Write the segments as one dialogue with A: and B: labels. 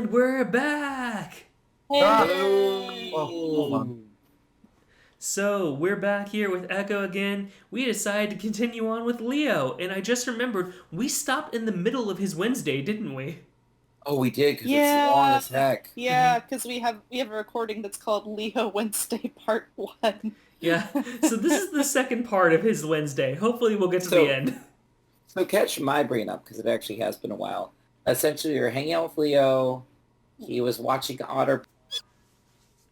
A: And we're back!
B: Hello.
C: Oh, hold on.
A: So, we're back here with Echo again. We decided to continue on with Leo, and I just remembered we stopped in the middle of his Wednesday, didn't we?
B: Oh, we did, because it's long as heck.
C: Yeah, because we have a recording that's called Leo Wednesday Part 1.
A: Yeah, so this is the second part of his Wednesday. Hopefully we'll get to the end.
B: So catch my brain up, because it actually has been a while. Essentially, you're hanging out with Leo. He was watching Otter.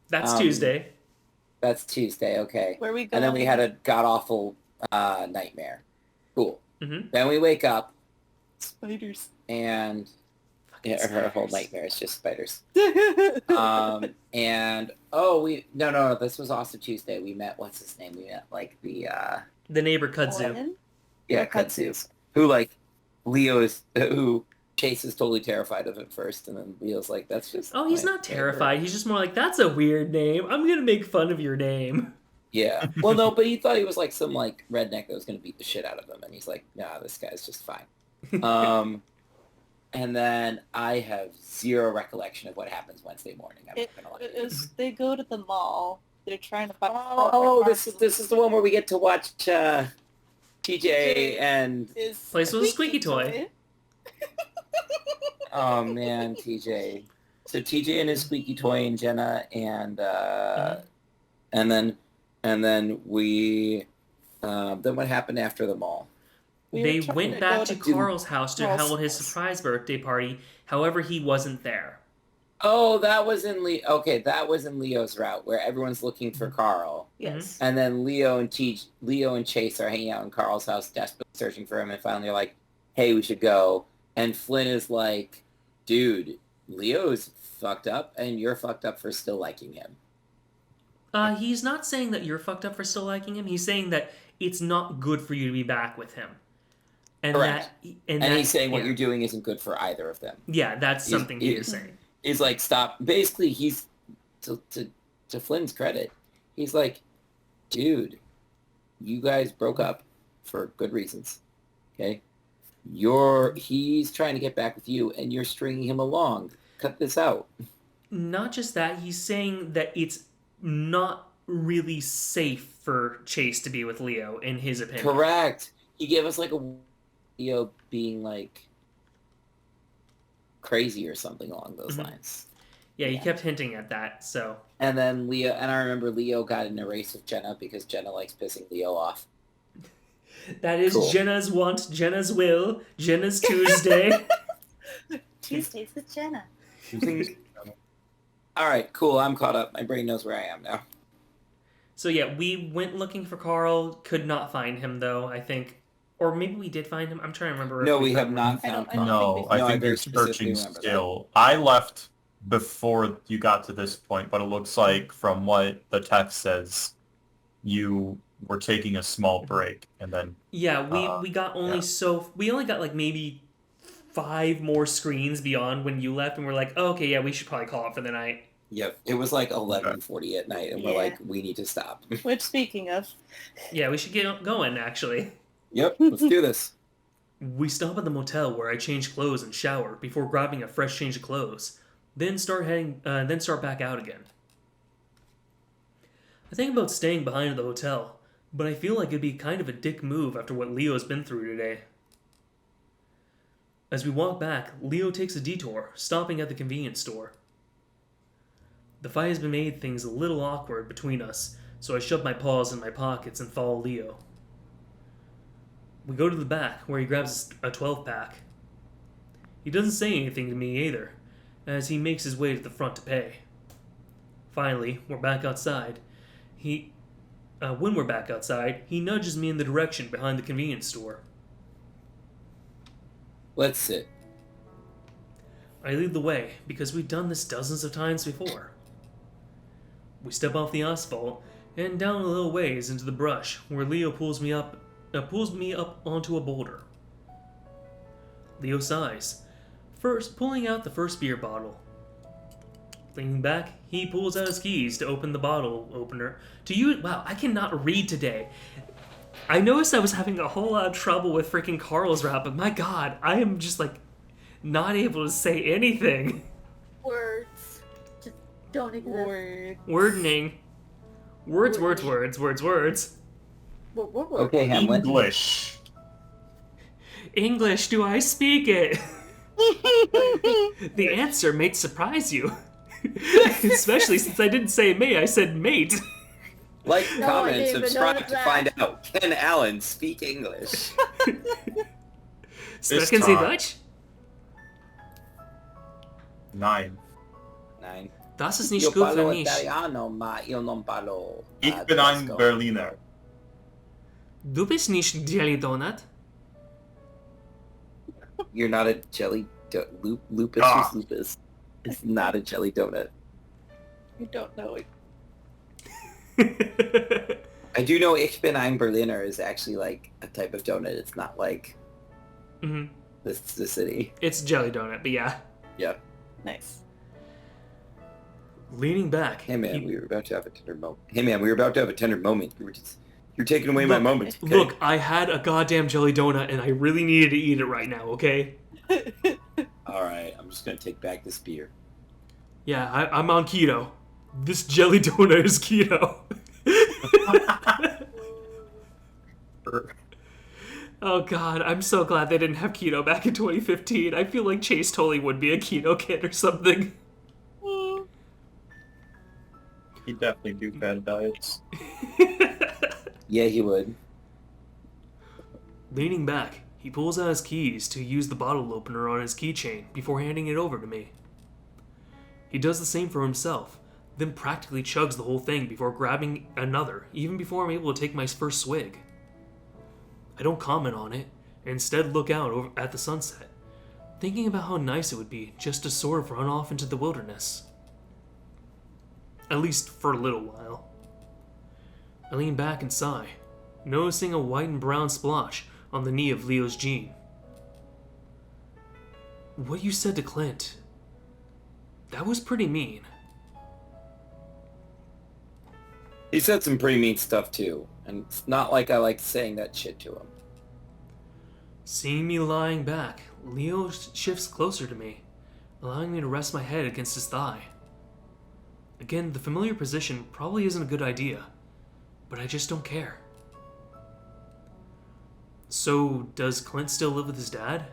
A: That's Tuesday.
B: That's Tuesday, okay.
C: Where we go?
B: And then we had a god-awful nightmare. Cool.
A: Mm-hmm.
B: Then we wake up.
C: Spiders.
B: And her whole nightmare is just spiders. And no, this was also Tuesday. We met, what's his name? We met like the
A: neighbor Kudzu.
B: Yeah, Kudzu. Who who Chase is totally terrified of at first, and then Leo's like, that's just
A: he's not terrified. He's just more like, that's a weird name. I'm gonna make fun of your name.
B: Yeah. Well, no, but he thought he was like some like redneck that was gonna beat the shit out of him, and he's like, nah, this guy's just fine. And then I have zero recollection of what happens Wednesday morning. I'm not gonna lie.
C: They go to the mall. They're trying to buy.
B: This is the one where we get to watch TJ and
A: plays with a squeaky toy.
B: Oh man, TJ. So TJ and his squeaky toy and Jenna and and then we then what happened after the mall?
A: They went back to Carl's house to hold his surprise birthday party. However, he wasn't there.
B: Oh, that was in that was in Leo's route where everyone's looking for Carl.
C: Yes.
B: And then Leo and Chase are hanging out in Carl's house, desperately searching for him, and finally they're like, "Hey, we should go." And Flynn is like, "Dude, Leo's fucked up, and you're fucked up for still liking him."
A: He's not saying that you're fucked up for still liking him. He's saying that it's not good for you to be back with him. And
B: correct.
A: And
B: he's saying what you're doing isn't good for either of them.
A: Yeah, that's something he is saying.
B: He's like, stop. Basically, he's, to Flynn's credit, he's like, dude, you guys broke up for good reasons, okay? He's trying to get back with you, and you're stringing him along. Cut this out.
A: Not just that, he's saying that it's not really safe for Chase to be with Leo, in his opinion.
B: Correct. He gave us like a Leo being like crazy or something along those lines.
A: Yeah, he kept hinting at that, so.
B: And then I remember Leo got in a race with Jenna because Jenna likes pissing Leo off.
A: That is cool. Jenna's want, Jenna's will, Jenna's Tuesday.
C: Tuesdays with Jenna.
B: All right, cool. I'm caught up. My brain knows where I am now.
A: So yeah, we went looking for Carl. Could not find him though, I think. Or maybe we did find him. I'm trying to remember.
B: No, we have not found Carl.
D: No, I think you're searching still. I left before you got to this point, but it looks like from what the text says, you were taking a small break, and then
A: yeah, we got only we only got like maybe 5 more screens beyond when you left, and we're like, oh, okay, yeah, we should probably call it for the night.
B: Yep, it was like 11:40 at night, and we're like, we need to stop.
C: Which, speaking of,
A: yeah, we should get going actually.
B: Yep, let's do this.
A: We stop at the motel where I change clothes and shower before grabbing a fresh change of clothes, then start back out again. I think about staying behind at the hotel, but I feel like it'd be kind of a dick move after what Leo's been through today. As we walk back, Leo takes a detour, stopping at the convenience store. The fight has been made things a little awkward between us, so I shove my paws in my pockets and follow Leo. We go to the back, where he grabs a 12-pack. He doesn't say anything to me either, as he makes his way to the front to pay. Finally, we're back outside. When we're back outside, he nudges me in the direction behind the convenience store.
B: Let's sit.
A: I lead the way, because we've done this dozens of times before. We step off the asphalt, and down a little ways into the brush, where Leo pulls me up onto a boulder. Leo sighs, first pulling out the first beer bottle. Leaning back, he pulls out his keys to open the bottle opener. Wow, I cannot read today. I noticed I was having a whole lot of trouble with freaking Carl's rap, but my god, I am just like not able to say anything.
E: don't exist.
C: Word.
A: Wordening. Words.
E: What?
B: Okay, Hamlet.
D: English.
A: English, do I speak it? The answer may surprise you. Especially since I didn't say may, I said mate.
B: Like,
E: No, I
B: comment,
E: didn't even
B: subscribe
E: notice
B: to
E: that.
B: find out. Can Alan speak English?
A: Sprechen Sie
D: time.
A: Deutsch?
D: 9.
B: 9.
A: Das ist nicht
B: Io
A: gut für
B: parlo
A: mich.
B: italiano, ma io non parlo
D: Ich bin ein
B: tedesco.
D: Berliner.
A: Du bist nicht Jelly Donut.
B: You're not a jelly lupus
D: Ah.
B: is lupus. It's not a jelly donut.
C: I don't know.
B: I do know Ich bin ein Berliner is actually like a type of donut. It's not like
A: Mhm.
B: the city.
A: It's Jelly Donut, but yeah.
B: Yep.
C: Nice.
A: Leaning back.
B: Hey man,
A: he-
B: we were about to have a tender moment. Hey man, we were about to have a tender moment. You're taking away my
A: Look,
B: moment. Okay?
A: Look, I had a goddamn Jelly Donut and I really needed to eat it right now, okay?
B: All right, I'm just gonna take back this beer.
A: Yeah, I'm on keto. This Jelly Donut is keto. Oh god, I'm so glad they didn't have keto back in 2015. I feel like Chase totally would be a keto kid or something.
D: He definitely do bad diets.
B: Yeah, he would.
A: Leaning back, he pulls out his keys to use the bottle opener on his keychain before handing it over to me. He does the same for himself, then practically chugs the whole thing before grabbing another, even before I'm able to take my first swig. I don't comment on it, and instead look out over at the sunset, thinking about how nice it would be just to sort of run off into the wilderness. At least for a little while. I lean back and sigh, noticing a white and brown splotch on the knee of Leo's jean. What you said to Clint, that was pretty mean.
B: He said some pretty mean stuff too, and it's not like I like saying that shit to him.
A: Seeing me lying back, Leo shifts closer to me, allowing me to rest my head against his thigh. Again, the familiar position probably isn't a good idea, but I just don't care. So, does Clint still live with his dad?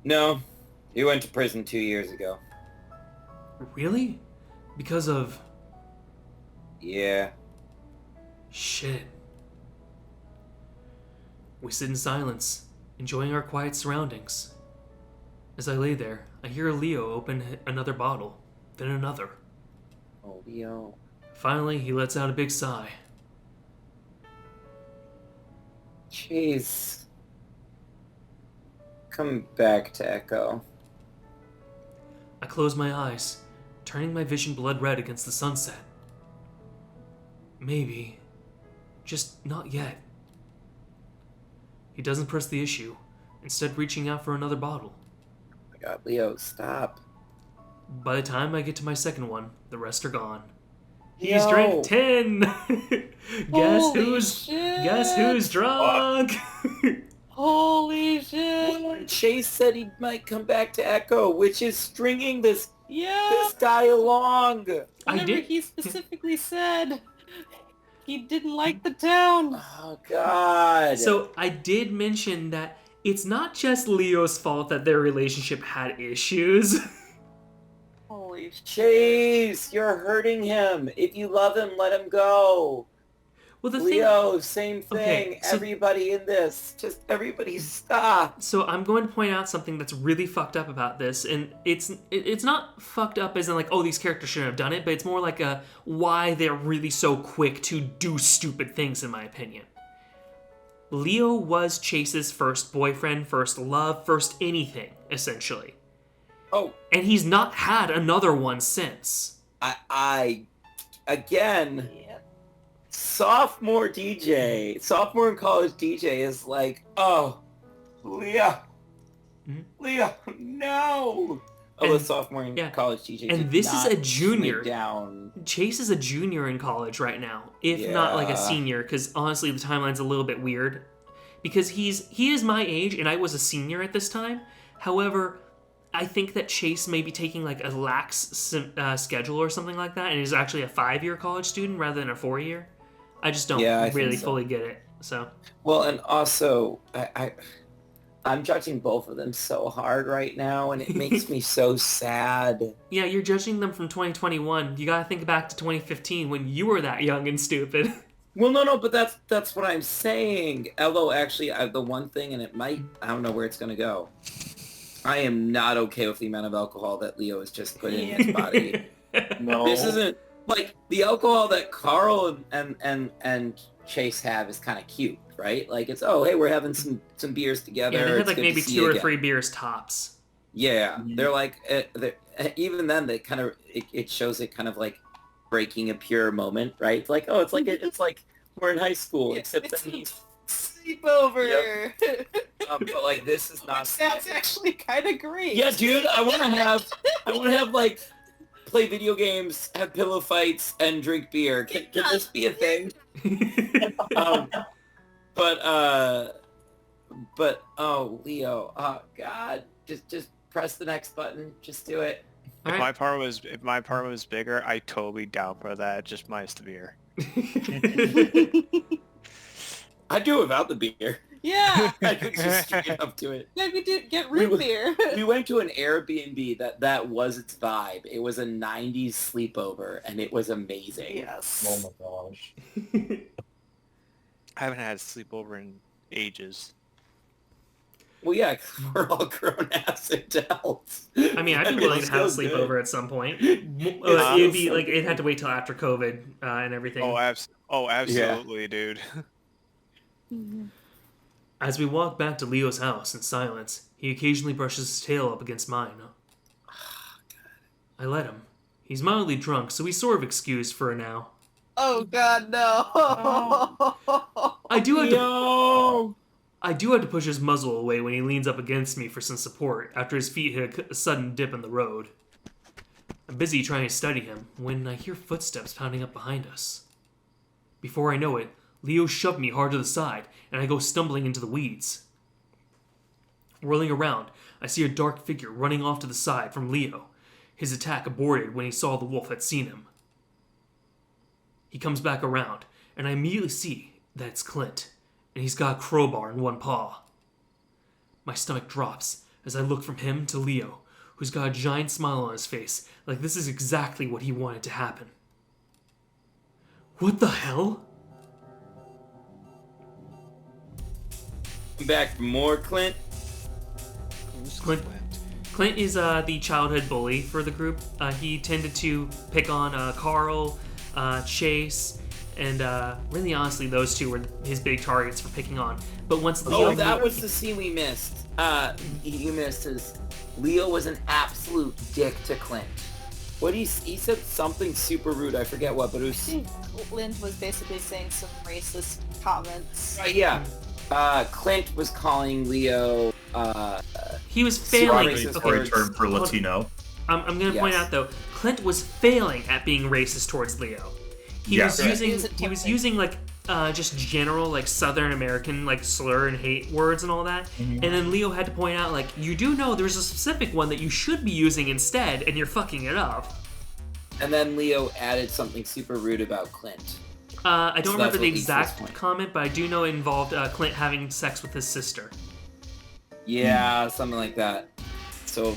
B: No, he went to prison 2 years ago.
A: Really? Because of...
B: Yeah.
A: shit. We sit in silence, enjoying our quiet surroundings. As I lay there, I hear Leo open another bottle, then another.
B: Oh, Leo.
A: Finally, he lets out a big sigh.
B: Jeez. Come back to Echo.
A: I close my eyes, turning my vision blood red against the sunset. Maybe. Just not yet. He doesn't press the issue, instead reaching out for another bottle.
B: Oh my god, Leo, stop.
A: By the time I get to my second one, the rest are gone. He's
B: Yo.
A: drank 10!
C: Holy shit.
A: Guess who's drunk?
C: Holy shit.
B: Chase said he might come back to Echo, which is stringing this
C: Yeah.
B: guy along.
A: I
C: Whenever
A: did.
C: he specifically said he didn't like the town.
B: Oh god.
A: So I did mention that it's not just Leo's fault that their relationship had issues.
C: Holy shit.
B: Chase, you're hurting him. If you love him, let him go.
A: Well, the
B: Leo, same thing.
A: Okay, so-
B: Everybody in this. Just everybody stop.
A: So I'm going to point out something that's really fucked up about this, and it's not fucked up as in like, oh, these characters shouldn't have done it, but it's more like a why they're really so quick to do stupid things, in my opinion. Leo was Chase's first boyfriend, first love, first anything, essentially.
B: Oh,
A: And he's not had another one since.
B: I again,
C: Yep.
B: sophomore in college DJ is like, oh, Leah,
A: Mhm.
B: Leah, no. Oh, the
A: And-
B: sophomore in
A: yeah.
B: college DJ.
A: And
B: did
A: this is
B: not
A: a junior.
B: swing down.
A: Chase is a junior in college right now, if not like a
B: Yeah.
A: senior, because honestly the timeline's a little bit weird. Because he is my age and I was a senior at this time. However, I think that Chase may be taking like a lax schedule or something like that, and is actually a 5-year college student rather than a 4-year. I just don't
B: Yeah, I think
A: really
B: so.
A: fully get it. So
B: Well, and also, I'm judging both of them so hard right now, and it makes me so sad.
A: yeah, you're judging them from 2021. You gotta think back to 2015 when you were that young and stupid.
B: Well, no, but that's what I'm saying. Although, actually, the one thing, and I don't know where it's going to go. I am not okay with the amount of alcohol that Leo is just putting in his body.
D: No.
B: This isn't, like, the alcohol that Carl and Chase have is kind of cute, right? Like, it's, oh, hey, we're having some beers together.
A: Yeah, they had
B: It's
A: like
B: good to
A: maybe
B: see
A: 2
B: you
A: or
B: again.
A: 3 beers tops.
B: Yeah,
D: Mhm.
B: they're like, even then, they kind of, it shows it kind of like breaking a pure moment, right? It's like, oh, it's like we're in high school, except
C: It's
B: that he's,
C: sleepover.
B: but like this is not.
C: That's actually kind of great.
B: Yeah, dude, I want to have like play video games, have pillow fights, and drink beer. Can this be a thing? But oh, Leo, oh God, just press the next button. Just do it.
E: If
A: Alright.
E: my part was bigger, I totally down for that. Just minus the beer.
B: I do without the beer.
C: Yeah.
B: I could just straight up to it.
C: Yeah, we did get root beer.
B: We went to an Airbnb that was its vibe. It was a 90s sleepover, and it was amazing.
C: Yes.
D: Oh my gosh.
E: I haven't had a sleepover in ages.
B: Well, yeah, 'cause we're all grown-ass adults.
A: I mean, I'd be willing to have a
B: it's still good.
A: sleepover at some point.
B: It's
A: It'd be
B: so
A: like it'd
B: good.
A: have to wait till after COVID and everything.
E: Absolutely, dude.
A: As we walk back to Leo's house in silence, he occasionally brushes his tail up against mine. I let him. He's mildly drunk, so he's sort of excused for now.
C: Oh God, no.
A: I do have to.
B: No!
A: I do have to push his muzzle away when he leans up against me for some support after his feet hit a sudden dip in the road. I'm busy trying to study him when I hear footsteps pounding up behind us. Before I know it, Leo shoved me hard to the side, and I go stumbling into the weeds. Whirling around, I see a dark figure running off to the side from Leo. His attack aborted when he saw the wolf had seen him. He comes back around, and I immediately see that it's Clint, and he's got a crowbar in one paw. My stomach drops as I look from him to Leo, who's got a giant smile on his face, like this is exactly what he wanted to happen. What the hell?
B: Back for more, Clint.
E: Who's
A: Clint. Clint is the childhood bully for the group. He tended to pick on Carl, Chase, and really honestly, those two were his big targets for picking on. But once Leo...
B: Oh, that was the scene we missed. You missed his... Leo was an absolute dick to Clint. He said something super rude. I forget what, but it was...
C: Clint was basically saying some racist comments.
B: Yeah. Clint was calling Leo...
A: He was failing.
B: racist
D: Or a
B: words.
D: term for Latino.
A: I'm going to point
B: Yes.
A: out though, Clint was failing at being racist towards Leo. He
D: Yeah.
A: was
D: Yeah.
A: using
C: He was
A: he was
C: attempting.
A: using like just general like Southern American like slur and hate words and all that. And then Leo had to point out like you do know there's a specific one that you should be using instead, and you're fucking it up.
B: And then Leo added something super rude about Clint.
A: I don't
B: So
A: remember
B: that's
A: the
B: what leads to this
A: exact
B: point.
A: comment, but I do know it involved Clint having sex with his sister.
B: Yeah, something like that. So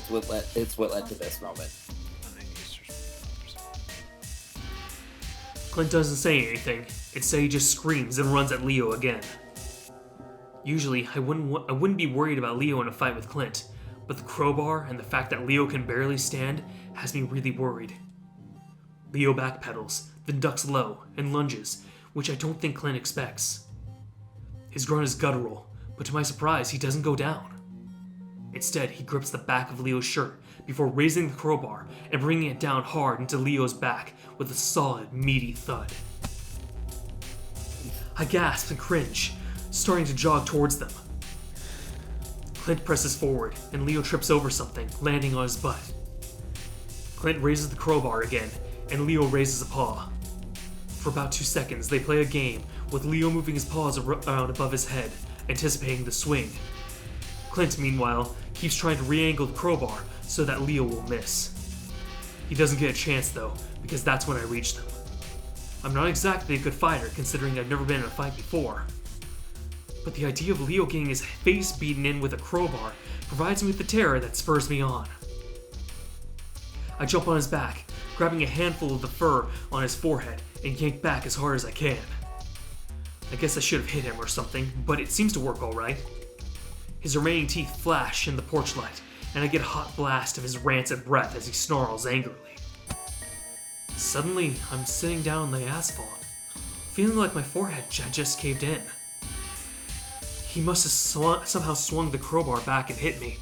B: it's what led to this moment.
A: Clint doesn't say anything. Instead, he just screams and runs at Leo again. Usually, I wouldn't be worried about Leo in a fight with Clint, but the crowbar and the fact that Leo can barely stand has me really worried. Leo backpedals, then ducks low and lunges, which I don't think Clint expects. His grunt is guttural, but to my surprise, he doesn't go down. Instead, he grips the back of Leo's shirt before raising the crowbar and bringing it down hard into Leo's back with a solid, meaty thud. I gasp and cringe, starting to jog towards them. Clint presses forward, and Leo trips over something, landing on his butt. Clint raises the crowbar again, and Leo raises a paw. For about 2 seconds, they play a game, with Leo moving his paws around above his head, anticipating the swing. Clint, meanwhile, keeps trying to re-angle the crowbar so that Leo will miss. He doesn't get a chance though, because that's when I reach them. I'm not exactly a good fighter considering I've never been in a fight before, but the idea of Leo getting his face beaten in with a crowbar provides me with the terror that spurs me on. I jump on his back, grabbing a handful of the fur on his forehead and yank back as hard as I can. I guess I should have hit him or something, but it seems to work alright. His remaining teeth flash in the porch light, and I get a hot blast of his rancid breath as he snarls angrily. Suddenly, I'm sitting down on the asphalt, feeling like my forehead had just caved in. He must have somehow swung the crowbar back and hit me.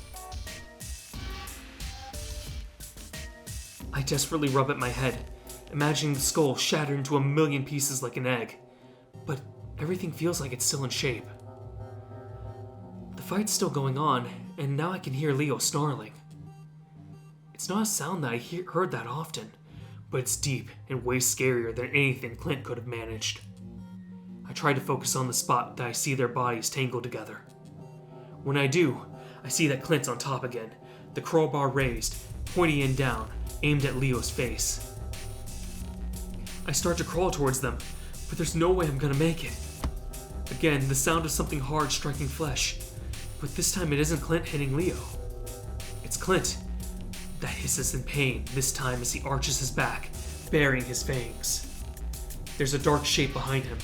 A: I desperately rub at my head, imagining the skull shattered into a million pieces like an egg, but everything feels like it's still in shape. The fight's still going on, and now I can hear Leo snarling. It's not a sound that I heard that often, but it's deep and way scarier than anything Clint could have managed. I try to focus on the spot that I see their bodies tangled together. When I do, I see that Clint's on top again, the crowbar raised, pointy end down, aimed at Leo's face. I start to crawl towards them, but there's no way I'm gonna make it. Again, the sound of something hard striking flesh, but this time it isn't Clint hitting Leo. It's Clint that hisses in pain, this time as he arches his back, baring his fangs. There's a dark shape behind him,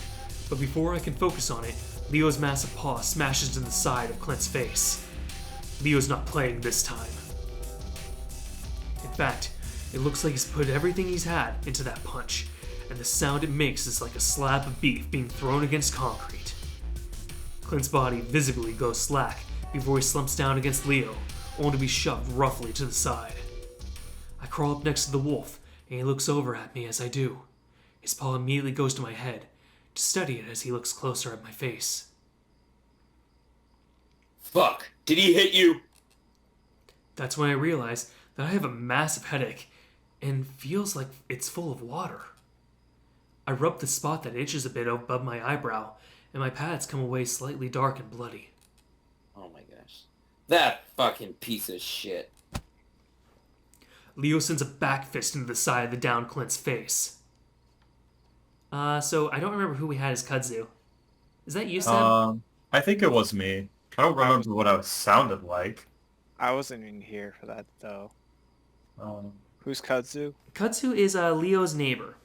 A: but before I can focus on it, Leo's massive paw smashes into the side of Clint's face. Leo's not playing this time. In fact, it looks like he's put everything he's had into that punch, and the sound it makes is like a slab of beef being thrown against concrete. Clint's body visibly goes slack before he slumps down against Leo, only to be shoved roughly to the side. I crawl up next to the wolf, and he looks over at me as I do. His paw immediately goes to my head, to study it as he looks closer at my face.
B: Fuck! Did he hit you?
A: That's when I realize that I have a massive headache, and feels like it's full of water. I rub the spot that itches a bit above my eyebrow, and my pads come away slightly dark and bloody.
B: Oh my gosh. That fucking piece of shit.
A: Leo sends a back fist into the side of the downed Clint's face. So I don't remember who we had as Kudzu. Is that you, Seb?
D: I think it was me. I don't remember what I sounded like.
E: I wasn't even here for that, though. Who's Kudzu?
A: Kudzu is Leo's neighbor.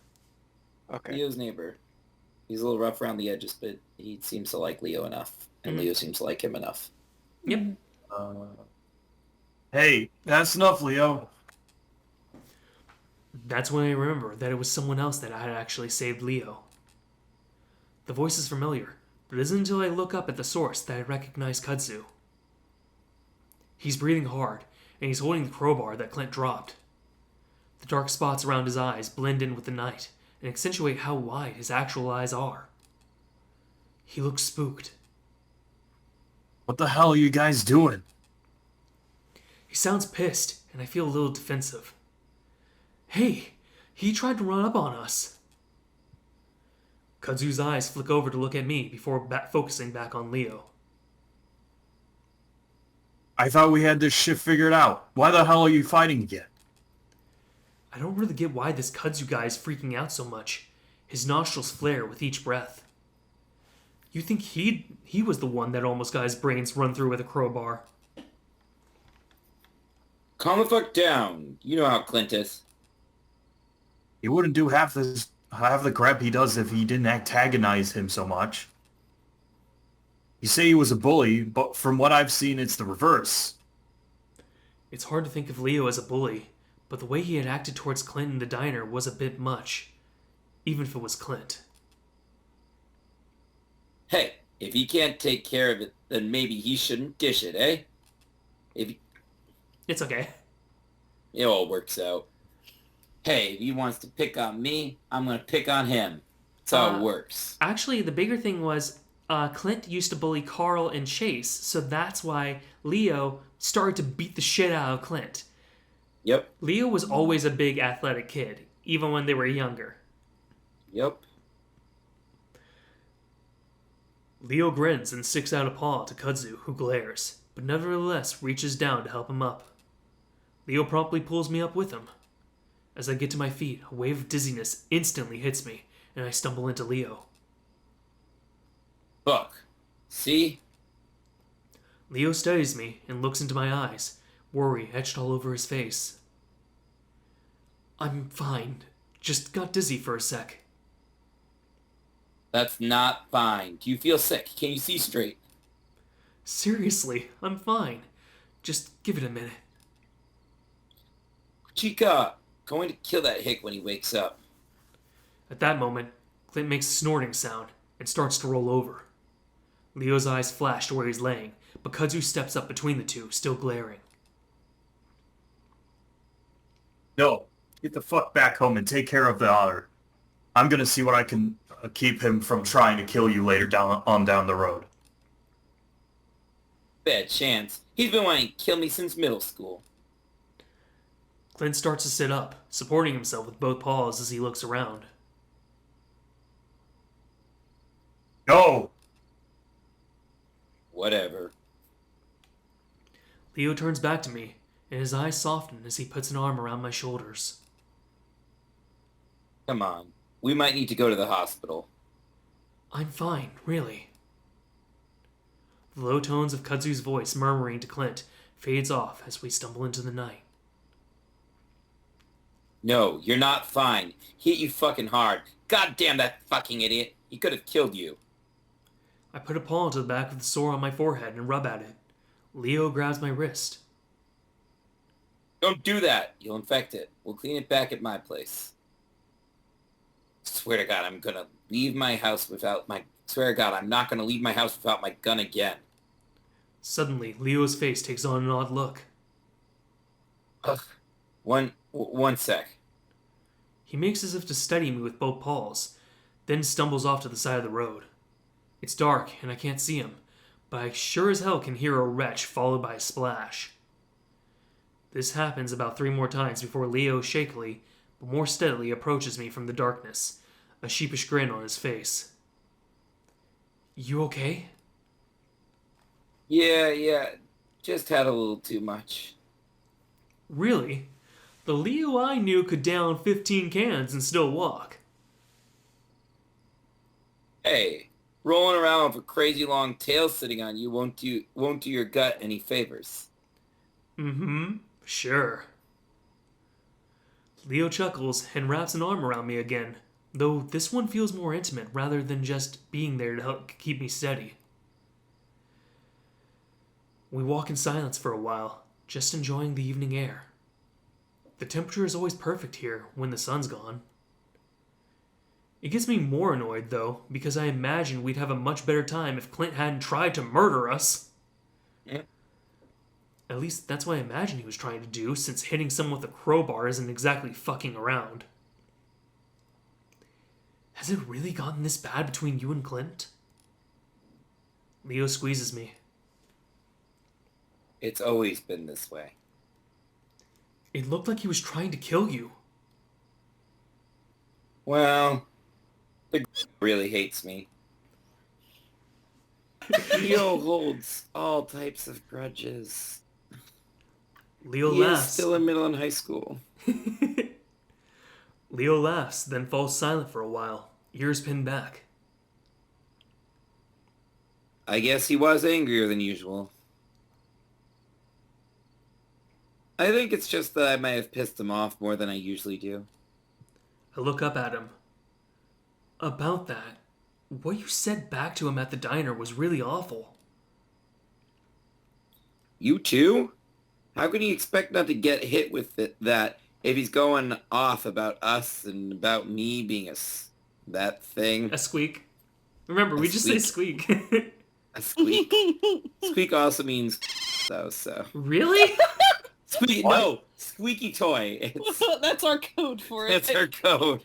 E: Okay.
B: Leo's neighbor. He's a little rough around the edges, but he seems to like Leo enough, and Leo seems to like him enough.
A: Yep.
D: Hey, that's enough, Leo.
A: That's when I remember that it was someone else that had actually saved Leo. The voice is familiar, but it isn't until I look up at the source that I recognize Kudzu. He's breathing hard, and he's holding the crowbar that Clint dropped. The dark spots around his eyes blend in with the night and accentuate how wide his actual eyes are. He looks spooked.
D: What the hell are you guys doing?
A: He sounds pissed, and I feel a little defensive. Hey, he tried to run up on us. Kudzu's eyes flick over to look at me before focusing back on Leo.
D: I thought we had this shit figured out. Why the hell are you fighting again?
A: I don't really get why this Kudzu guy is freaking out so much. His nostrils flare with each breath. You think he was the one that almost got his brains run through with a crowbar.
B: Calm the fuck down. You know how Clint is.
D: He wouldn't do half the crap he does if he didn't antagonize him so much. You say he was a bully, but from what I've seen, it's the reverse.
A: It's hard to think of Leo as a bully, but the way he had acted towards Clint in the diner was a bit much, even if it was Clint.
B: Hey, if he can't take care of it, then maybe he shouldn't dish it, eh?
A: It's okay.
B: It all works out. Hey, if he wants to pick on me, I'm gonna pick on him. That's how it works.
A: Actually, the bigger thing was Clint used to bully Carl and Chase, so that's why Leo started to beat the shit out of Clint.
B: Yep.
A: Leo was always a big athletic kid, even when they were younger.
B: Yep.
A: Leo grins and sticks out a paw to Kudzu, who glares, but nevertheless reaches down to help him up. Leo promptly pulls me up with him. As I get to my feet, a wave of dizziness instantly hits me, and I stumble into Leo.
B: Look. See?
A: Leo studies me and looks into my eyes, worry etched all over his face. I'm fine. Just got dizzy for a sec.
B: That's not fine. Do you feel sick? Can you see straight?
A: Seriously, I'm fine. Just give it a minute.
B: Chica, going to kill that hick when he wakes up.
A: At that moment, Clint makes a snorting sound and starts to roll over. Leo's eyes flash to where he's laying, but Kudzu steps up between the two, still glaring.
D: No, get the fuck back home and take care of the otter. I'm gonna see what I can keep him from trying to kill you later down the road.
B: Bad chance. He's been wanting to kill me since middle school.
A: Clint starts to sit up, supporting himself with both paws as he looks around.
D: No!
B: Whatever.
A: Leo turns back to me, and his eyes soften as he puts an arm around my shoulders.
B: Come on. We might need to go to the hospital.
A: I'm fine, really. The low tones of Kudzu's voice murmuring to Clint fades off as we stumble into the night.
B: No, you're not fine. He hit you fucking hard. God damn that fucking idiot. He could have killed you.
A: I put a paw into the back of the sore on my forehead and rub at it. Leo grabs my wrist.
B: Don't do that. You'll infect it. We'll clean it back at my place. Swear to God, I'm gonna leave my house without my... Swear to God, I'm not gonna leave my house without my gun again.
A: Suddenly, Leo's face takes on an odd look.
B: Ugh. One sec.
A: He makes as if to steady me with both paws, then stumbles off to the side of the road. It's dark, and I can't see him, but I sure as hell can hear a retch followed by a splash. This happens about 3 more times before Leo shakily, but more steadily approaches me from the darkness, a sheepish grin on his face. You okay?
B: Yeah. Just had a little too much.
A: Really? The Leo I knew could down 15 cans and still walk.
B: Hey, rolling around with a crazy long tail sitting on you won't do your gut any favors.
A: Mm-hmm, sure. Leo chuckles and wraps an arm around me again, though this one feels more intimate rather than just being there to help keep me steady. We walk in silence for a while, just enjoying the evening air. The temperature is always perfect here when the sun's gone. It gets me more annoyed, though, because I imagine we'd have a much better time if Clint hadn't tried to murder us.
B: Yeah.
A: At least that's what I imagine he was trying to do, since hitting someone with a crowbar isn't exactly fucking around. Has it really gotten this bad between you and Clint? Leo squeezes me.
B: It's always been this way.
A: It looked like he was trying to kill you.
B: Well, the really hates me. Leo holds all types of grudges.
A: Leo
B: He is
A: laughs.
B: still in middle and high school.
A: Leo laughs, then falls silent for a while, ears pinned back.
B: I guess he was angrier than usual. I think it's just that I might have pissed him off more than I usually do.
A: I look up at him. About that, what you said back to him at the diner was really awful.
B: You too? How can you expect not to get hit with that if he's going off about us and about me being that thing?
A: A squeak. Remember, we just say squeak.
B: A squeak. Squeak also means though, so.
A: Really?
B: Squeaky, no, squeaky toy. It's,
C: That's our code for it.
B: that's our code.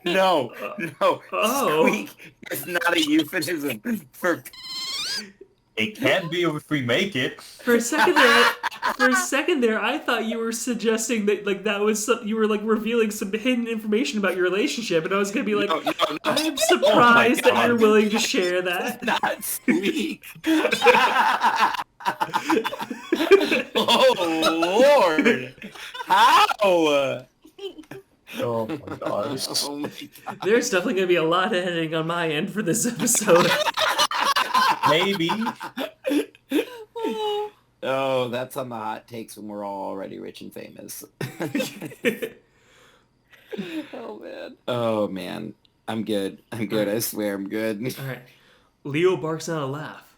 B: No.
A: Oh.
B: Squeak is not a euphemism for...
D: It can be if we make it.
A: For a second there, I thought you were suggesting that that was you were revealing some hidden information about your relationship, and I was gonna be like,
B: No.
A: I'm surprised that
D: God.
A: you're willing to share that.
B: Not squeak. Oh, Lord. How?
D: Oh my gosh.
B: Oh, my God.
A: There's definitely going to be a lot of editing on my end for this episode.
D: Maybe.
B: Oh, that's on the hot takes when we're all already rich and famous.
C: Oh man.
B: Oh, man. I'm good. I'm good. I swear I'm good.
A: All right. Leo barks out a laugh.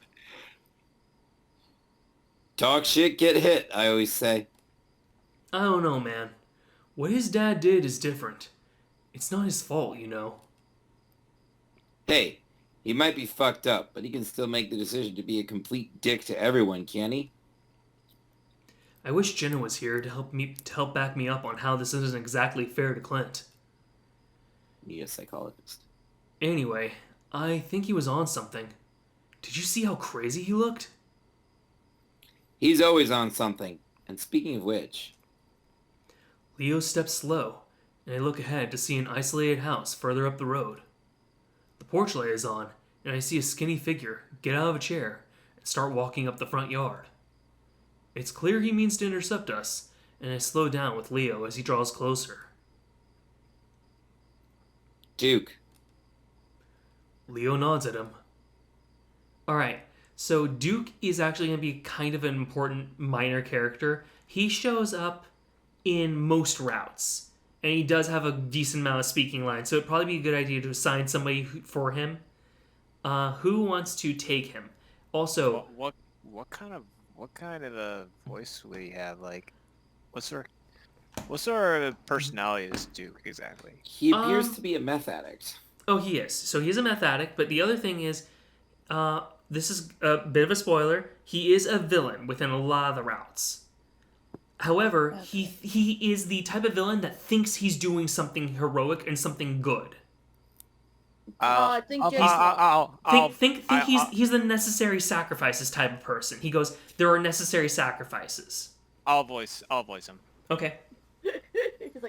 B: Talk shit, get hit, I always say.
A: I don't know, man. What his dad did is different. It's not his fault, you know.
B: Hey, he might be fucked up, but he can still make the decision to be a complete dick to everyone, can't he?
A: I wish Jenna was here to help back me up on how this isn't exactly fair to Clint.
B: Need a psychologist.
A: Anyway, I think he was on something. Did you see how crazy he looked?
B: He's always on something. And speaking of which...
A: Leo steps slow, and I look ahead to see an isolated house further up the road. The porch light is on, and I see a skinny figure get out of a chair and start walking up the front yard. It's clear he means to intercept us, and I slow down with Leo as he draws closer.
B: Duke.
A: Leo nods at him. Alright, so Duke is actually going to be kind of an important minor character. He shows up in most routes, and he does have a decent amount of speaking lines, so it'd probably be a good idea to assign somebody for him. Who wants to take him? Also,
E: What kind of a voice would he have? Like, what's our personality as Duke exactly?
B: He appears to be a meth addict.
A: oh, he is. So he's a meth addict, but the other thing is, this is a bit of a spoiler, he is a villain within a lot of the routes. However, he is the type of villain that thinks he's doing something heroic and something good.
F: I think
A: He's the necessary sacrifices type of person. He goes, there are necessary sacrifices.
E: I'll voice him.
A: Okay.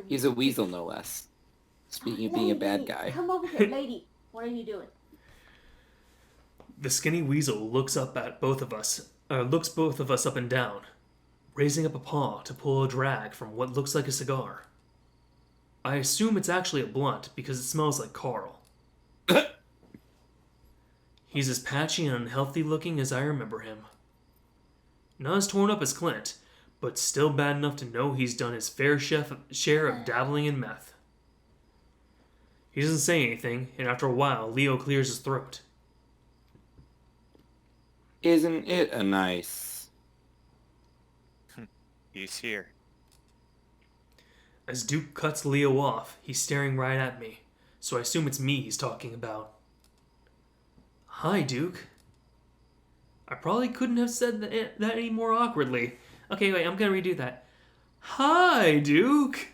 B: He's a weasel, no less. Speaking of being a bad guy.
F: Come over here, lady. What are you doing?
A: The skinny weasel looks both of us up and down, raising up a paw to pull a drag from what looks like a cigar. I assume it's actually a blunt because it smells like Carl. He's as patchy and unhealthy looking as I remember him. Not as torn up as Clint, but still bad enough to know he's done his fair share of dabbling in meth. He doesn't say anything, and after a while, Leo clears his throat.
B: Isn't it a nice...
E: He's here.
A: As Duke cuts Leo off, he's staring right at me, so I assume it's me he's talking about. Hi, Duke. I probably couldn't have said that any more awkwardly. Okay, wait, I'm gonna redo that. Hi, Duke.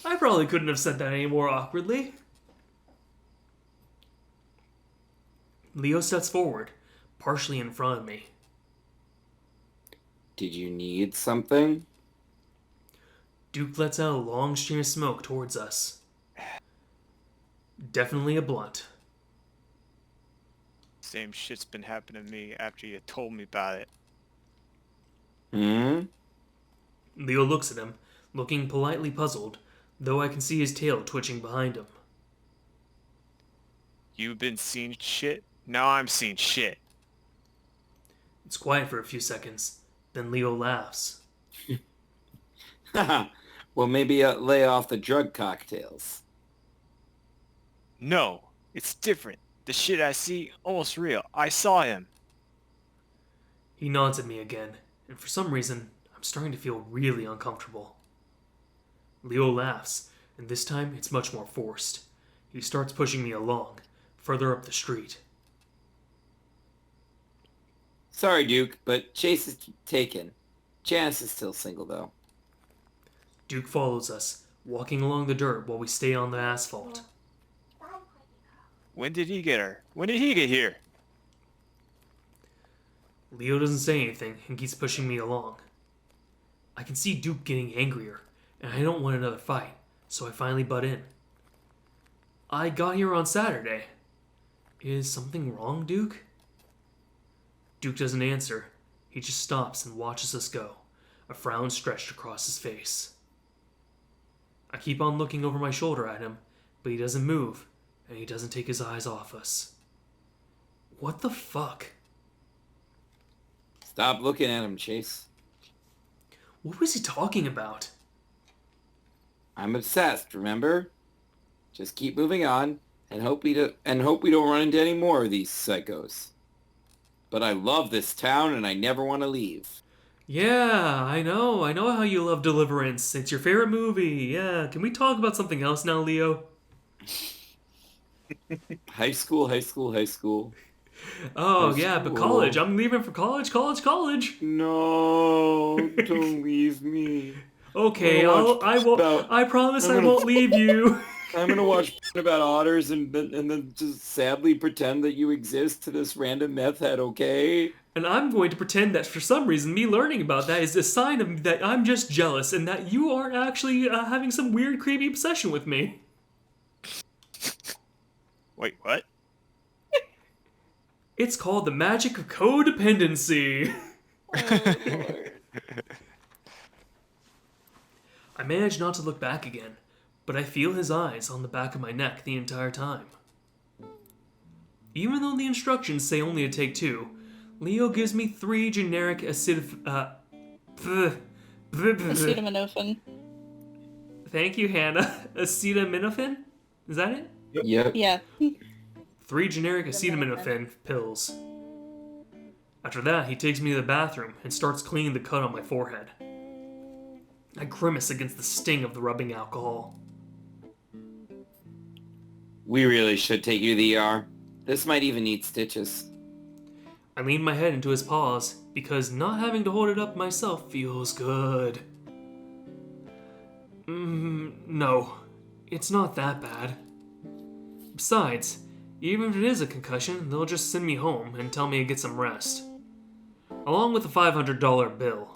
A: I probably couldn't have said that any more awkwardly. Leo steps forward, partially in front of me.
B: Did you need something?
A: Duke lets out a long stream of smoke towards us. Definitely a blunt.
E: Same shit's been happening to me after you told me about it.
B: Hmm?
A: Leo looks at him, looking politely puzzled, though I can see his tail twitching behind him.
E: You've been seeing shit? Now I'm seeing shit.
A: It's quiet for a few seconds, then Leo laughs.
B: Well, maybe lay off the drug cocktails.
E: No, it's different. The shit I see, almost real. I saw him.
A: He nods at me again, and for some reason, I'm starting to feel really uncomfortable. Leo laughs, and this time it's much more forced. He starts pushing me along, further up the street.
B: Sorry, Duke, but Chase is taken. Janice is still single, though.
A: Duke follows us, walking along the dirt while we stay on the asphalt.
E: When did he get her? When did he get here?
A: Leo doesn't say anything and keeps pushing me along. I can see Duke getting angrier, and I don't want another fight, so I finally butt in. I got here on Saturday. Is something wrong, Duke? Duke doesn't answer. He just stops and watches us go, a frown stretched across his face. I keep on looking over my shoulder at him, but he doesn't move, and he doesn't take his eyes off us. What the fuck?
B: Stop looking at him, Chase.
A: What was he talking about?
B: I'm obsessed, remember? Just keep moving on and hope we don't run into any more of these psychos. But I love this town and I never want to leave.
A: Yeah, I know how you love Deliverance. It's your favorite movie. Yeah, can we talk about something else now, Leo?
B: High school.
A: Oh,
B: High
A: yeah, but
B: school.
A: college. I'm leaving for college.
B: No, don't leave me.
A: Okay, I promise I
B: I'm gonna-
A: won't leave you.
B: I'm gonna watch about otters and then just sadly pretend that you exist to this random meth head, okay?
A: And I'm going to pretend that for some reason me learning about that is a sign of that I'm just jealous and that you aren't actually having some weird creepy obsession with me.
E: Wait, what?
A: It's called the magic of codependency.
C: Oh, Lord.
A: I manage not to look back again, but I feel his eyes on the back of my neck the entire time. Even though the instructions say only to take 2, Leo gives me 3 generic
C: Acetaminophen.
A: Thank you, Hannah. Acetaminophen? Is that it?
B: Yep.
C: Yeah.
A: 3 generic acetaminophen pills. After that, he takes me to the bathroom and starts cleaning the cut on my forehead. I grimace against the sting of the rubbing alcohol.
B: We really should take you to the ER. This might even need stitches.
A: I lean my head into his paws because not having to hold it up myself feels good. No, it's not that bad. Besides, even if it is a concussion, they'll just send me home and tell me to get some rest. Along with a $500 bill.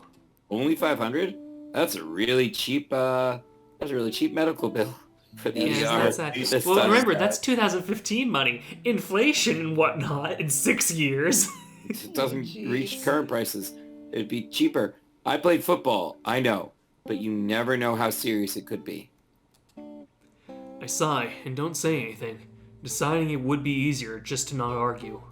B: Only 500? That's a really cheap medical bill for the
A: Yeah,
B: ER.
A: that's that.
B: This
A: Well,
B: sucks.
A: remember, that's 2015 money. Inflation and whatnot in 6 years.
B: It doesn't
C: Jeez.
B: reach current prices. It'd be cheaper. I played football, I know, but you never know how serious it could be.
A: I sigh and don't say anything, deciding it would be easier just to not argue.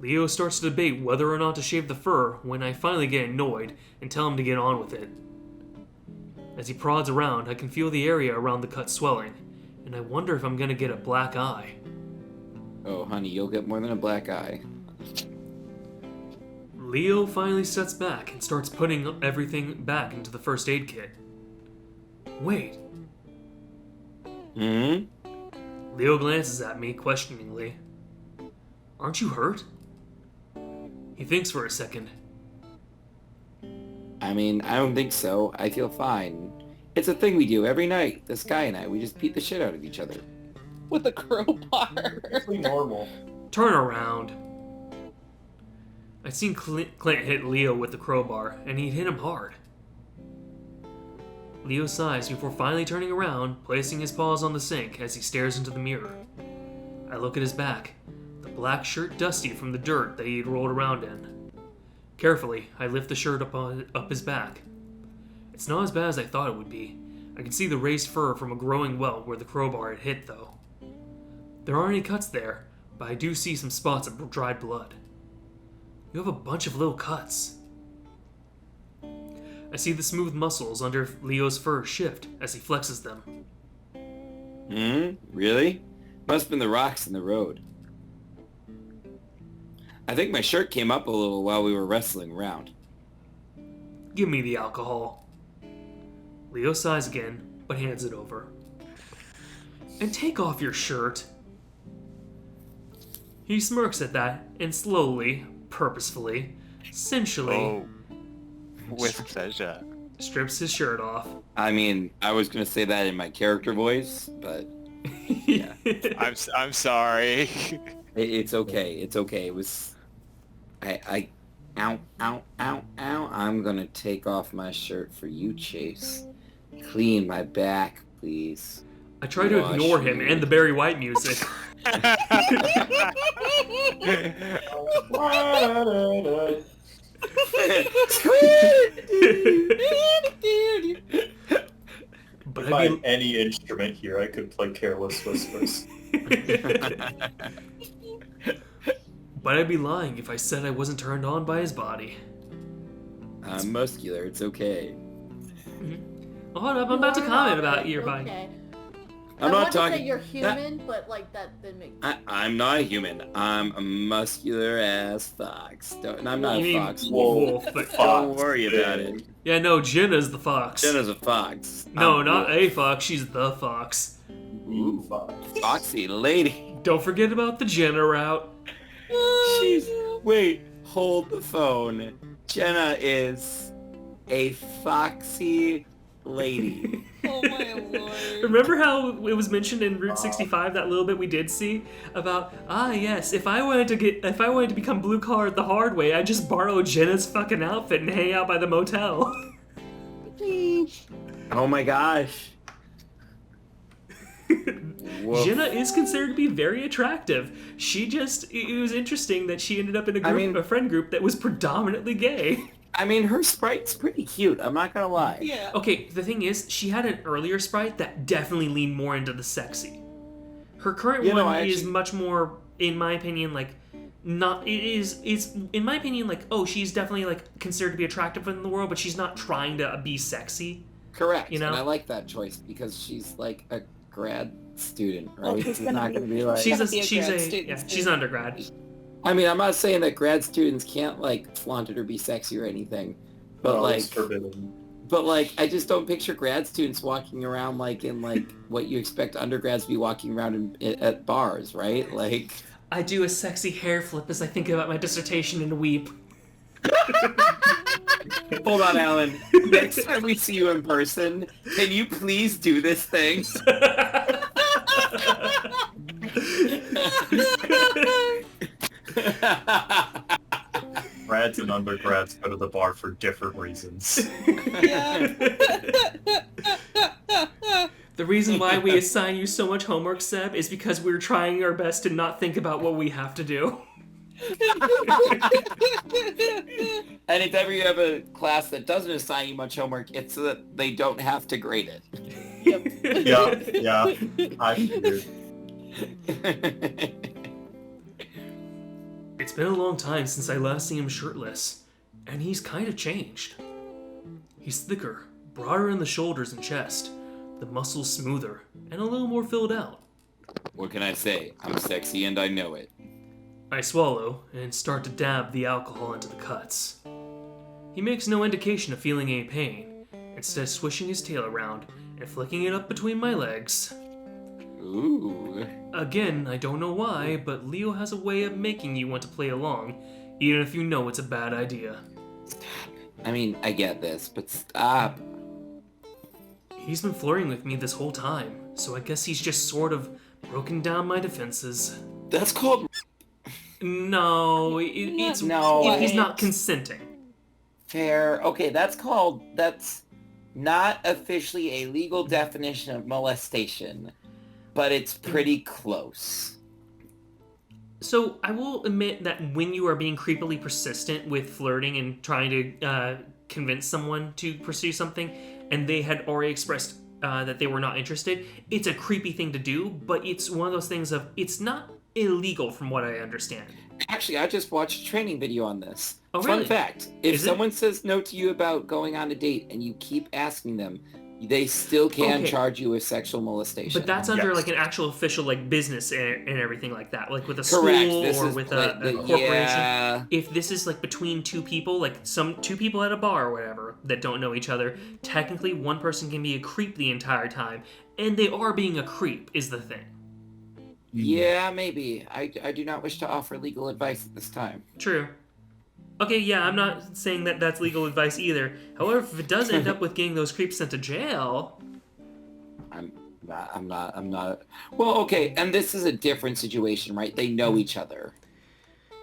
A: Leo starts to debate whether or not to shave the fur when I finally get annoyed and tell him to get on with it. As he prods around, I can feel the area around the cut swelling, and I wonder if I'm gonna get a black eye.
B: Oh, honey, you'll get more than a black eye.
A: Leo finally steps back and starts putting everything back into the first aid kit. Wait.
B: Hmm?
A: Leo glances at me questioningly. Aren't you hurt? He thinks for a second.
B: I mean, I don't think so. I feel fine. It's a thing we do every night. This guy and I, we just beat the shit out of each other.
C: With a crowbar.
D: Pretty normal.
A: Turn around. I'd seen Clint hit Leo with the crowbar, and he'd hit him hard. Leo sighs before finally turning around, placing his paws on the sink as he stares into the mirror. I look at his back, the black shirt dusty from the dirt that he had rolled around in. Carefully, I lift the shirt up his back. It's not as bad as I thought it would be. I can see the raised fur from a growing welt where the crowbar had hit, though. There aren't any cuts there, but I do see some spots of dried blood. You have a bunch of little cuts. I see the smooth muscles under Leo's fur shift as he flexes them.
B: Hmm? Really? Must have been the rocks in the road. I think my shirt came up a little while we were wrestling around.
A: Give me the alcohol. Leo sighs again, but hands it over. And take off your shirt. He smirks at that, and slowly, purposefully, sensually,
E: Oh, with pleasure.
A: strips his shirt off.
B: I mean, I was gonna say that in my character voice, but yeah.
E: I'm sorry.
B: It's okay. It's okay. It was... ow, ow, ow, ow. I'm gonna take off my shirt for you, Chase. Clean my back, please.
A: I try to
B: Wash
A: ignore him
B: me.
A: and the Barry White music. But
D: If I had
A: I'd
D: any instrument here, I could play Careless Whispers.
A: but I'd be lying if I said I wasn't turned on by his body.
B: I'm muscular. It's okay.
A: Oh, hold up, I'm about to
F: You are
A: comment
F: not,
A: about
F: right?
A: your body.
F: Okay.
B: I'm
F: I
B: not
F: want to
B: talking.
F: say you're human, but like that didn't make
B: I'm not a human. I'm a muscular ass fox. And I'm not
A: You
B: a
A: mean
B: fox.
A: wolf, but
B: Don't worry about it.
A: yeah, no, Jenna's the fox.
B: Jenna's a fox.
A: No,
B: I'm
A: not
B: wolf.
A: a fox. She's the fox.
B: Ooh, foxy lady.
A: Don't forget about the Jenna route.
B: Wait, hold the phone. Jenna is a foxy lady.
C: Oh my lord.
A: Remember how it was mentioned in Route 65, that little bit we did see about, yes, if I wanted to become blue collar the hard way, I'd just borrow Jenna's fucking outfit and hang out by the motel.
B: Oh my gosh. Woof.
A: Jenna is considered to be very attractive. It was interesting that she ended up in a friend group that was predominantly gay.
B: I mean, her sprite's pretty cute. I'm not gonna lie.
C: Yeah.
A: Okay, the thing is, she had an earlier sprite that definitely leaned more into the sexy. Her current one is much more, in my opinion, like, not, it's, in my opinion, like, she's definitely, like, considered to be attractive in the world, but she's not trying to be sexy.
B: Correct.
A: You know?
B: And I like that choice because she's like a grad student,
C: Oh,
B: right?
C: he's
B: She's not gonna be like...
A: She's
C: Gotta be a grad student
A: yeah,
C: still.
A: she's an undergrad.
B: I mean, I'm not saying that grad students can't, like, flaunt it or be sexy or anything, but,
D: No,
B: like...
D: it's forbidden.
B: But, like, I just don't picture grad students walking around, like, in, like, what you expect undergrads to be walking around at bars, right? Like...
A: I do a sexy hair flip as I think about my dissertation and weep.
B: Hold on, Alan. Next time we see you in person, can you please do this thing?
D: Grads and undergrads go to the bar for different reasons.
C: Yeah.
A: The reason why we assign you so much homework, Seb, is because we're trying our best to not think about what we have to do.
B: And if ever you have a class that doesn't assign you much homework, it's so that they don't have to grade it.
D: Yeah, I figured.
A: It's been a long time since I last seen him shirtless, and he's kind of changed. He's thicker, broader in the shoulders and chest, the muscles smoother, and a little more filled out.
B: What can I say? I'm sexy and I know it.
A: I swallow and start to dab the alcohol into the cuts. He makes no indication of feeling any pain, instead swishing his tail around and flicking it up between my legs.
B: Ooh.
A: Again, I don't know why, but Leo has a way of making you want to play along, even if you know it's a bad idea.
B: I mean, I get this, but stop.
A: He's been flirting with me this whole time, so I guess he's just sort of broken down my defenses.
B: That's called...
A: No, it's
B: No.
A: if he's not consenting.
B: Fair. Okay, that's not officially a legal definition of molestation, but it's pretty close.
A: So I will admit that when you are being creepily persistent with flirting and trying to convince someone to pursue something, and they had already expressed that they were not interested, it's a creepy thing to do, but it's one of those things of, it's not illegal from what I understand.
B: Actually, I just watched a training video on this.
A: Oh, really?
B: Fun fact, if
A: Is it?
B: someone says no to you about going on a date and you keep asking them, they still can
A: Okay.
B: charge you with sexual molestation.
A: But that's under
D: Yes.
A: like an actual official like business and everything like that, like with a
B: correct.
A: school
B: This
A: or
B: is
A: with
B: like
A: a corporation.
B: Yeah.
A: If this is like between two people, like two people at a bar or whatever that don't know each other, technically one person can be a creep the entire time, and they are being a creep is the thing.
B: Yeah, maybe. I do not wish to offer legal advice at this time.
A: True. Okay, yeah, I'm not saying that that's legal advice either. However, if it does end up with getting those creeps sent to jail,
B: I'm not. Well, okay, and this is a different situation, right? They know each other.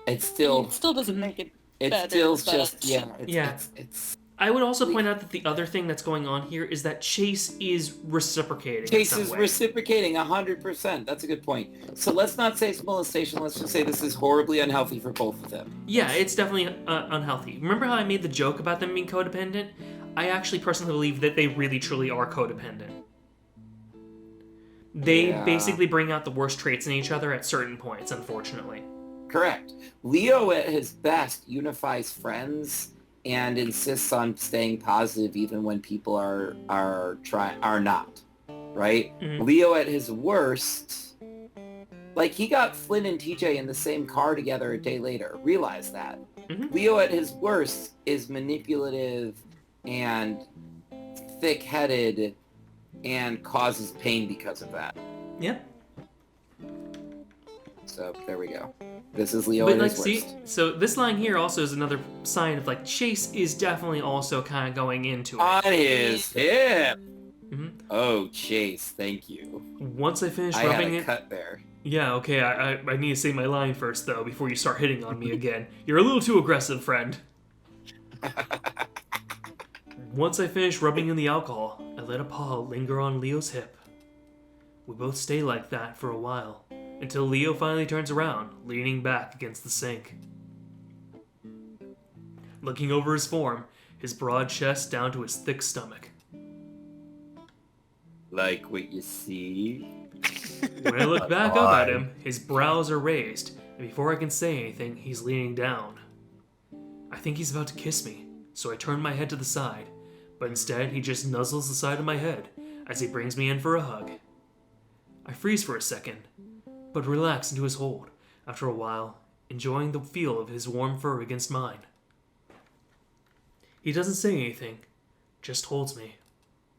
B: It's still,
C: It still doesn't make it
B: it's
C: better,
B: still
C: but-
B: just, yeah.
A: Yeah.
B: It's
A: I would also point out that the other thing that's going on here is that Chase is reciprocating.
B: Chase
A: in some
B: is
A: way.
B: reciprocating 100%. That's a good point. So let's not say it's molestation. Let's just say this is horribly unhealthy for both of them.
A: Yeah, it's definitely unhealthy. Remember how I made the joke about them being codependent? I actually personally believe that they really truly are codependent. They basically bring out the worst traits in each other at certain points, unfortunately.
B: Correct. Leo at his best unifies friends and insists on staying positive even when people are not. Right?
A: Mhm.
B: Leo at his worst, like he got Flynn and TJ in the same car together a day later. Realize that.
A: Mhm.
B: Leo at his worst is manipulative and thick-headed and causes pain because of that.
A: Yep.
B: So there we go. This is Leo
A: But
B: at
A: like,
B: his
A: see,
B: worst.
A: so this line here also is another sign of like Chase is definitely also kind of going into it.
B: On his hip.
A: Mhm.
B: Oh, Chase, thank you.
A: Once I finish
B: I had
A: rubbing
B: a
A: it.
B: cut there.
A: Yeah, okay. I need to say my line first though before you start hitting on me again. You're a little too aggressive, friend. Once I finish rubbing in the alcohol, I let a paw linger on Leo's hip. We both stay like that for a while, until Leo finally turns around, leaning back against the sink. Looking over his form, his broad chest down to his thick stomach.
B: Like what you see?
A: When I look back up at him, his brows are raised, and before I can say anything, he's leaning down. I think he's about to kiss me, so I turn my head to the side, but instead he just nuzzles the side of my head as he brings me in for a hug. I freeze for a second, but relax into his hold after a while, enjoying the feel of his warm fur against mine. He doesn't say anything, just holds me.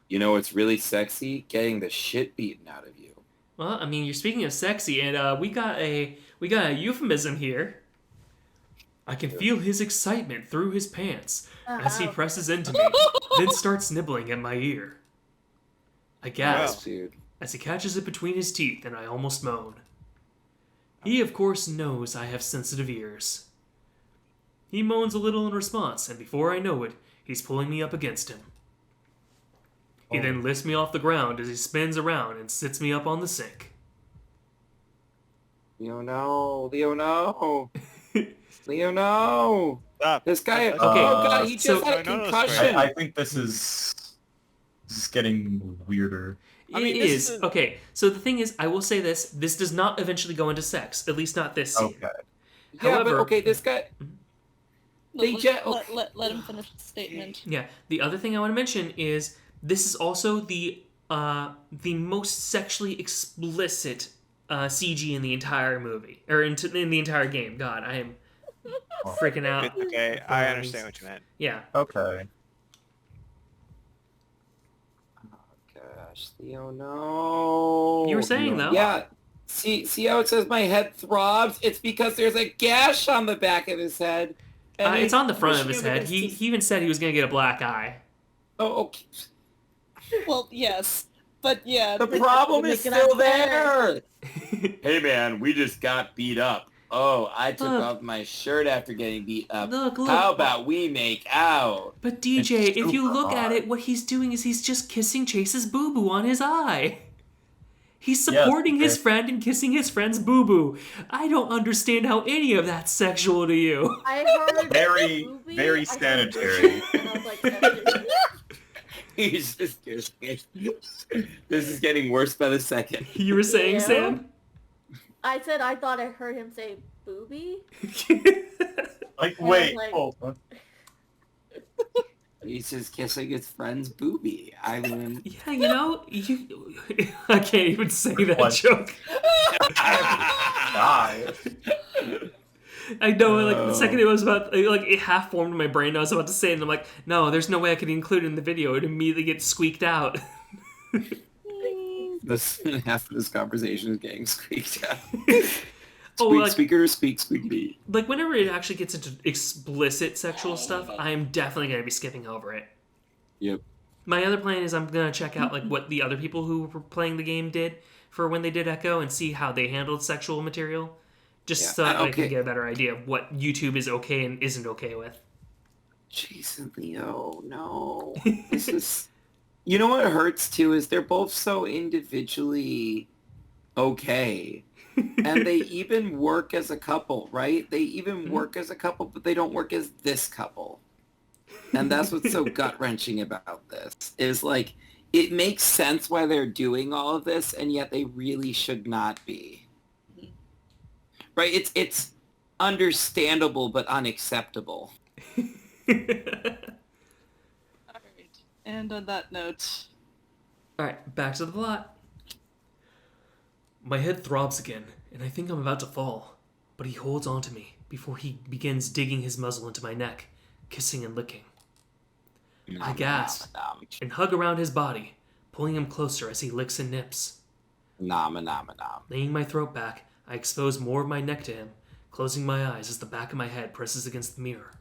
B: You know what's really sexy? Getting the shit beaten out of you.
A: Well, I mean, you're speaking of sexy, and we got a euphemism here. I can feel his excitement through his pants as he presses into me, then starts nibbling at my ear. I gasp
B: Dude.
A: as he catches it between his teeth, and I almost moan. He, of course, knows I have sensitive ears. He moans a little in response, and before I know it, he's pulling me up against him. He then lifts me off the ground as he spins around and sits me up on the sink.
B: Leo, no. Leo, no. Leo, no.
E: Stop.
B: This guy,
E: Okay,
B: oh god, he
A: so-
B: just had a
E: No, no, no,
B: concussion.
D: I think this is getting weirder.
E: I mean,
A: It
E: this
A: is.
E: is-
A: Okay, so the thing is, I will say this, this does not eventually go into sex, at least not this scene.
D: Okay.
B: Yeah,
A: However-
B: but okay, this guy, They
C: Let him finish the statement.
A: Yeah, the other thing I want to mention is this is also the most sexually explicit CG in the entire movie, or in the entire game. God, I am freaking out.
E: It's okay, I understand what you meant.
A: Yeah.
D: Okay.
B: gosh, Leo, no.
A: You were saying, though.
B: Yeah. See how it says my head throbs? It's because there's a gash on the back of his head. And
A: It's on the front of
B: pushing
A: his
B: him
A: head.
B: against
A: He
B: his-
A: even said he was going to get a black eye.
B: Oh, okay.
C: Well, yes, but yeah.
B: The problem is
F: Make it
B: still
F: unfair.
B: there. Hey man, we just got beat up. Oh, I took
A: Look.
B: off my shirt after getting beat up.
A: Look.
B: How about we make out?
A: But DJ,
D: It's
A: if you
D: super
A: look at
D: hard.
A: it, what he's doing is he's just kissing Chase's boo-boo on his eye. He's
D: Yes,
A: supporting his
D: okay.
A: friend and kissing his friend's boo-boo. I don't understand how any of that's sexual to you.
F: I heard
D: Very,
F: movie,
D: very
F: I heard
D: sanitary.
F: and I was like, "That's-
B: He's just this is getting worse by the second.
A: You were saying,
F: Yeah.
A: Sam?
F: I said I thought I heard him say booby.
D: Like,
F: I
D: wait,
F: was like-
D: hold on.
B: He's just kissing his friend's boobie. I mean,
A: Yeah, you know, I can't even say that
D: What?
A: joke.
D: Die.
A: I know, like, the
B: Oh.
A: second it was about, like, it half formed in my brain, I was about to say it, and I'm like, no, there's no way I could include it in the video. It immediately gets squeaked out.
B: this half of this conversation is getting squeaked out.
A: Oh,
B: Squeak,
A: like,
B: squeaker, squeak, squeaky.
A: like, whenever it actually gets into explicit sexual stuff, I'm definitely going to be skipping over it.
B: Yep.
A: My other plan is I'm going to check out, like, what the other people who were playing the game did for when they did Echo and see how they handled sexual material. Just
B: Yeah,
A: so that I
B: okay.
A: can get a better idea of what YouTube is okay and isn't okay with.
B: Jason Leo, no. This is... You know what hurts too is they're both so individually okay. And they even work as a couple, right? They even work as a couple, but they don't work as this couple. And that's what's so gut-wrenching about this, is like, it makes sense why they're doing all of this, and yet they really should not be. Right? It's understandable, but unacceptable.
C: Alright. And on that note...
A: Alright, back to the plot. My head throbs again, and I think I'm about to fall, but he holds on to me before he begins digging his muzzle into my neck, kissing and licking. I gasp and hug around his body, pulling him closer as he licks and nips. Laying my throat back, I expose more of my neck to him, closing my eyes as the back of my head presses against the mirror.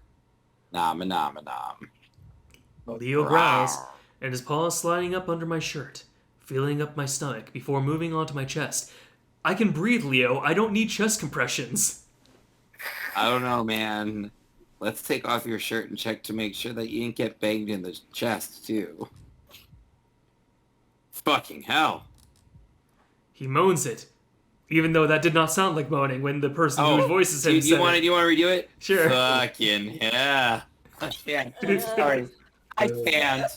A: Leo growls, and his paws sliding up under my shirt, feeling up my stomach before moving onto my chest. I can breathe, Leo. I don't need chest compressions.
B: I don't know, man. Let's take off your shirt and check to make sure that you didn't get banged in the chest, too. Fucking hell.
A: He moans it, even though that did not sound like moaning when the person who voices him
B: do
A: said
B: you want to redo it?
A: Sure.
B: Fucking yeah. I can't. Sorry. I can't.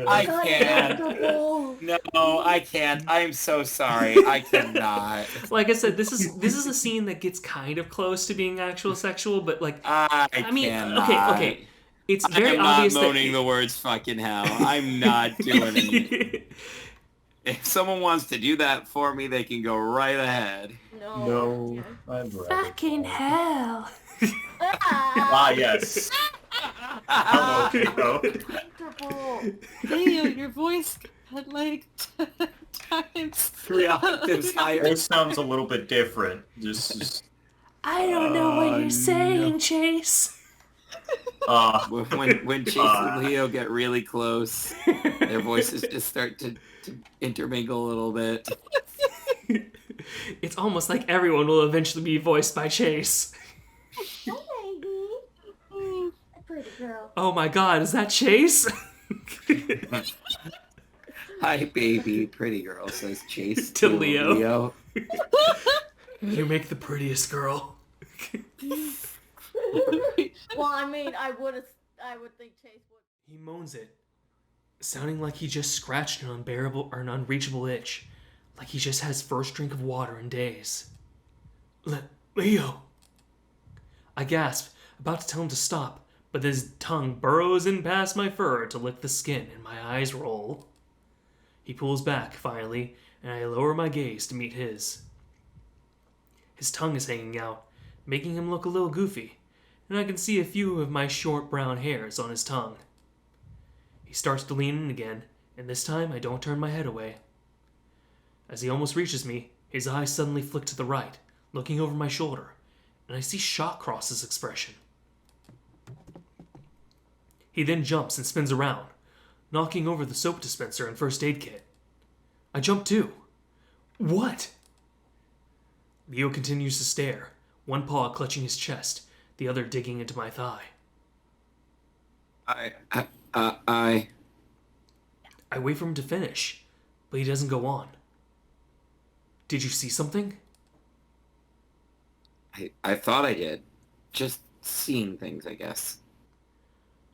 B: I
F: Got
B: can't.
F: comfortable.
B: No, I can't. I'm so sorry. I cannot.
A: Like I said, this is a scene that gets kind of close to being actual sexual, but like I mean,
B: cannot.
A: okay. It's very
B: I'm
A: obvious
B: not moaning the words fucking hell. I'm not doing it. If someone wants to do that for me, they can go right ahead.
D: No, I'd rather.
A: Fucking hell.
D: Yes. Hello, Chico.
F: Comfortable.
C: Leo, your voice had like 10 times.
B: 3 octaves higher.
D: It sounds a little bit different. Just
A: I don't know what you're saying, Chase.
B: When Chase and Leo get really close, their voices just start to intermingle a little bit.
A: It's almost like everyone will eventually be voiced by Chase.
F: Hi, baby. A pretty girl.
A: Oh my god, is that Chase?
B: Hi, baby, pretty girl, says Chase
A: To Leo.
B: Leo.
A: You make the prettiest girl.
F: Well, I mean, I would think Chase would.
A: He moans it, sounding like he just scratched an unbearable or an unreachable itch, like he just has first drink of water in days. Leo! I gasp, about to tell him to stop, but his tongue burrows in past my fur to lick the skin, and my eyes roll. He pulls back, finally, and I lower my gaze to meet his. His tongue is hanging out, making him look a little goofy, and I can see a few of my short brown hairs on his tongue. He starts to lean in again, and this time I don't turn my head away. As he almost reaches me, his eyes suddenly flick to the right, looking over my shoulder, and I see shock cross his expression. He then jumps and spins around, knocking over the soap dispenser and first aid kit. I jump too. What? Leo continues to stare, one paw clutching his chest, the other digging into my thigh.
B: I
A: wait for him to finish, but he doesn't go on. Did you see something?
B: I thought I did. Just seeing things, I guess.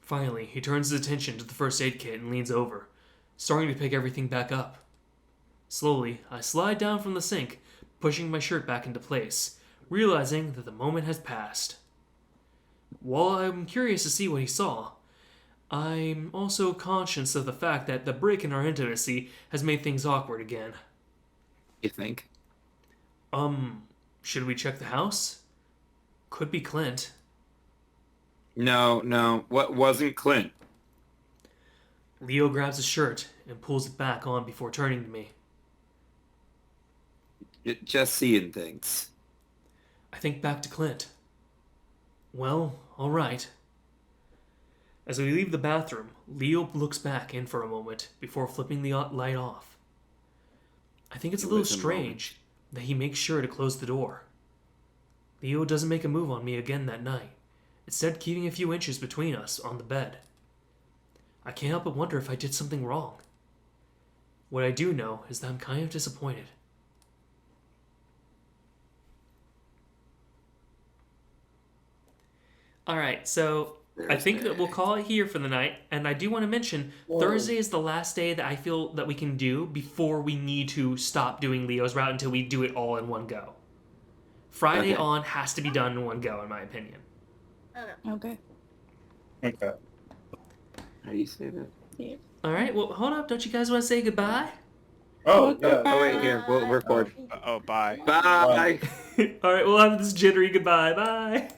A: Finally, he turns his attention to the first aid kit and leans over, starting to pick everything back up. Slowly, I slide down from the sink, pushing my shirt back into place, realizing that the moment has passed. While I'm curious to see what he saw, I'm also conscious of the fact that the break in our intimacy has made things awkward again.
B: You think?
A: Should we check the house? Could be Clint.
B: No. What wasn't Clint?
A: Leo grabs his shirt and pulls it back on before turning to me.
B: Just seeing things.
A: I think back to Clint. Well, all right. As we leave the bathroom, Leo looks back in for a moment before flipping the light off. I think it's a little strange that he makes sure to close the door. Leo doesn't make a move on me again that night, instead keeping a few inches between us on the bed. I can't help but wonder if I did something wrong. What I do know is that I'm kind of disappointed. Alright, so I think that we'll call it here for the night, and I do want to mention Thursday is the last day that I feel that we can do before we need to stop doing Leo's route until we do it all in one go. Friday on has to be done in one go, in my opinion.
C: Okay.
D: Okay.
B: How do you say that?
C: Yeah.
A: Alright, well, hold up. Don't you guys want to say goodbye?
D: Oh, yeah.
B: Oh, wait, here. We'll record.
E: Oh, bye.
B: Bye.
A: Alright, we'll have this jittery goodbye. Bye.